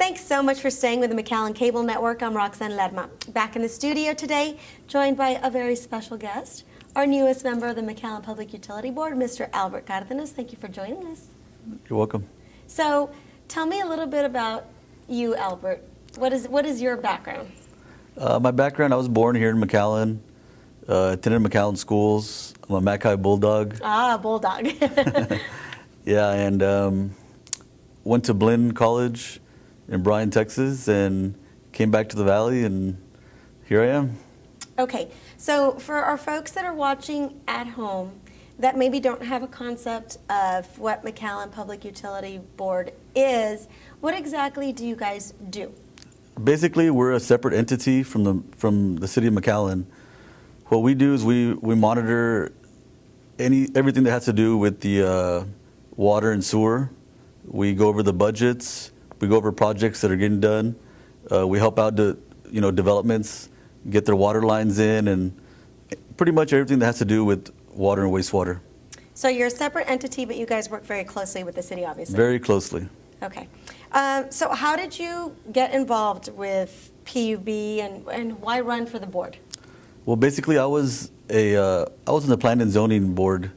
Thanks so much for staying with the McAllen Cable Network. I'm Roxanne Lerma. Back in the studio today, joined by a very special guest, our newest member of the McAllen Public Utility Board, Mr. Albert Cardenas. Thank you for joining us. You're welcome. So, tell me a little bit about you, Albert. What is your background? My background, I was born here in McAllen, attended McAllen schools. I'm a Mackay Bulldog. Ah, Bulldog. Yeah, and went to Blinn College in Bryan, Texas, and came back to the Valley, and here I am. Okay, so for our folks that are watching at home that maybe don't have a concept of what McAllen Public Utility Board is, what exactly do you guys do? Basically, we're a separate entity from the City of McAllen. What we do is we monitor everything that has to do with the water and sewer. We go over the budgets. We go over projects that are getting done. We help out developments get their water lines in, and pretty much everything that has to do with water and wastewater. So you're a separate entity, but you guys work very closely with the city, obviously. Very closely. Okay. So how did you get involved with PUB, and why run for the board? Well, basically, I was in the Planning and Zoning Board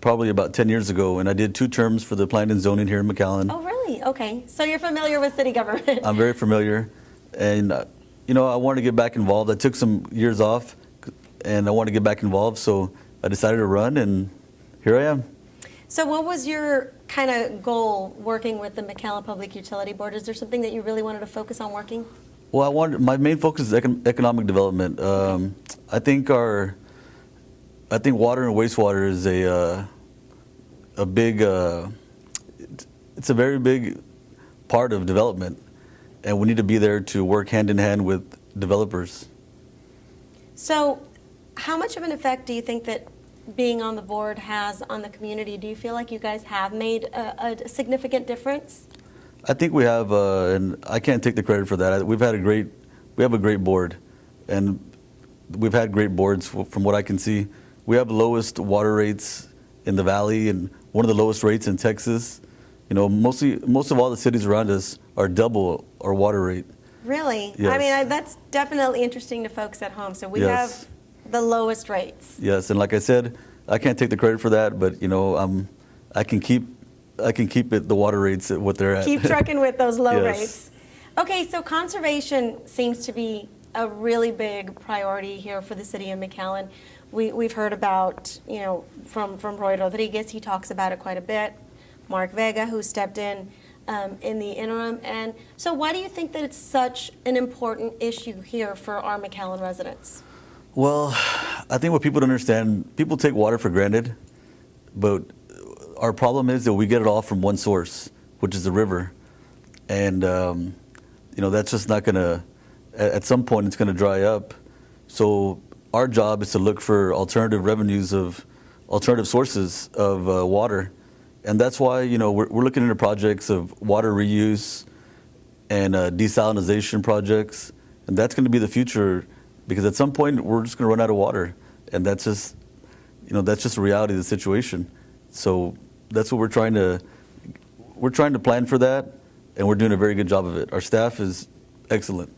probably about 10 years ago, and I did 2 terms for the Planning and Zoning here in McAllen. Oh, really? Okay. So you're familiar with city government. I'm very familiar, and I wanted to get back involved. I took some years off, and I wanted to get back involved, so I decided to run, and here I am. So what was your kind of goal working with the McAllen Public Utility Board? Is there something that you really wanted to focus on working? Well, my main focus is economic development. Okay. I think water and wastewater is it's a very big part of development, and we need to be there to work hand in hand with developers. So how much of an effect do you think that being on the board has on the community? Do you feel like you guys have made a significant difference? I think we have, and I can't take the credit for that. We have a great board, and we've had great boards from what I can see. We have the lowest water rates in the Valley and one of the lowest rates in Texas. Most of all the cities around us are double our water rate. Really? Yes. I mean, that's definitely interesting to folks at home. So we Yes. have the lowest rates. Yes, and like I said, I can't take the credit for that, but I can keep the water rates at what they're at. Keep trucking with those low Yes. rates. Okay, so conservation seems to be a really big priority here for the city of McAllen. We've heard about, from Roy Rodriguez, he talks about it quite a bit. Mark Vega, who stepped in the interim. And so why do you think that it's such an important issue here for our McAllen residents? Well, I think what people don't understand, people take water for granted, but our problem is that we get it all from one source, which is the river. And, that's just not going to, at some point, it's going to dry up. So our job is to look for alternative sources of water. And that's why, we're looking into projects of water reuse and desalination projects. And that's going to be the future, because at some point we're just going to run out of water. And that's just the reality of the situation. So that's what we're trying to plan for that, and we're doing a very good job of it. Our staff is excellent.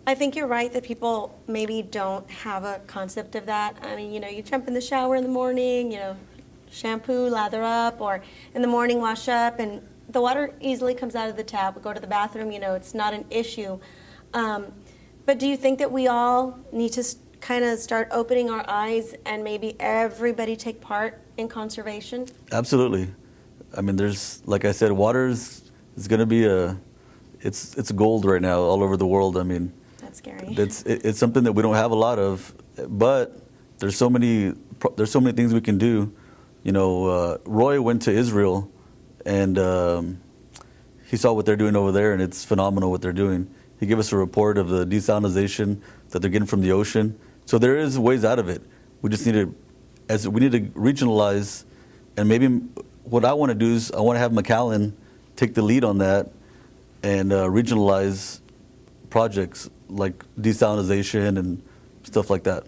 I think you're right that people maybe don't have a concept of that. I mean, you jump in the shower in the morning, shampoo, lather up, or in the morning wash up, and the water easily comes out of the tap. We go to the bathroom, it's not an issue. But do you think that we all need to kind of start opening our eyes and maybe everybody take part in conservation? Absolutely. I mean, like I said, water is going to be it's gold right now all over the world. I mean, that's scary. It's something that we don't have a lot of, but there's so many things we can do. Roy went to Israel, and he saw what they're doing over there, and it's phenomenal what they're doing. He gave us a report of the desalination that they're getting from the ocean. So there is ways out of it. We just need to regionalize, and maybe what I want to do is I want to have McAllen take the lead on that and regionalize projects like desalination and stuff like that.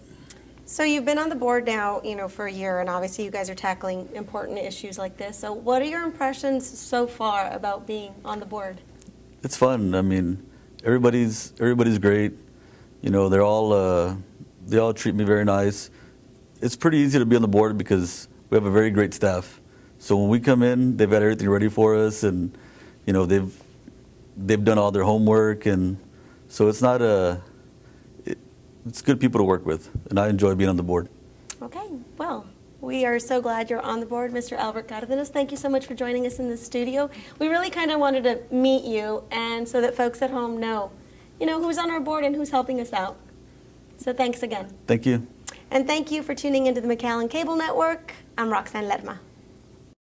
So you've been on the board now, for a year, and obviously you guys are tackling important issues like this. So what are your impressions so far about being on the board? it's fun. I mean, everybody's great. You know, they all treat me very nice. It's pretty easy to be on the board because we have a very great staff. So when we come in, they've got everything ready for us, and you know, they've done all their homework, and so it's not it's good people to work with, and I enjoy being on the board. Okay, well, we are so glad you're on the board, Mr. Albert Cardenas. Thank you so much for joining us in the studio. We really kind of wanted to meet you, and so that folks at home know, you know, who's on our board and who's helping us out. So thanks again. Thank you. And thank you for tuning into the McAllen Cable Network. I'm Roxanne Lerma.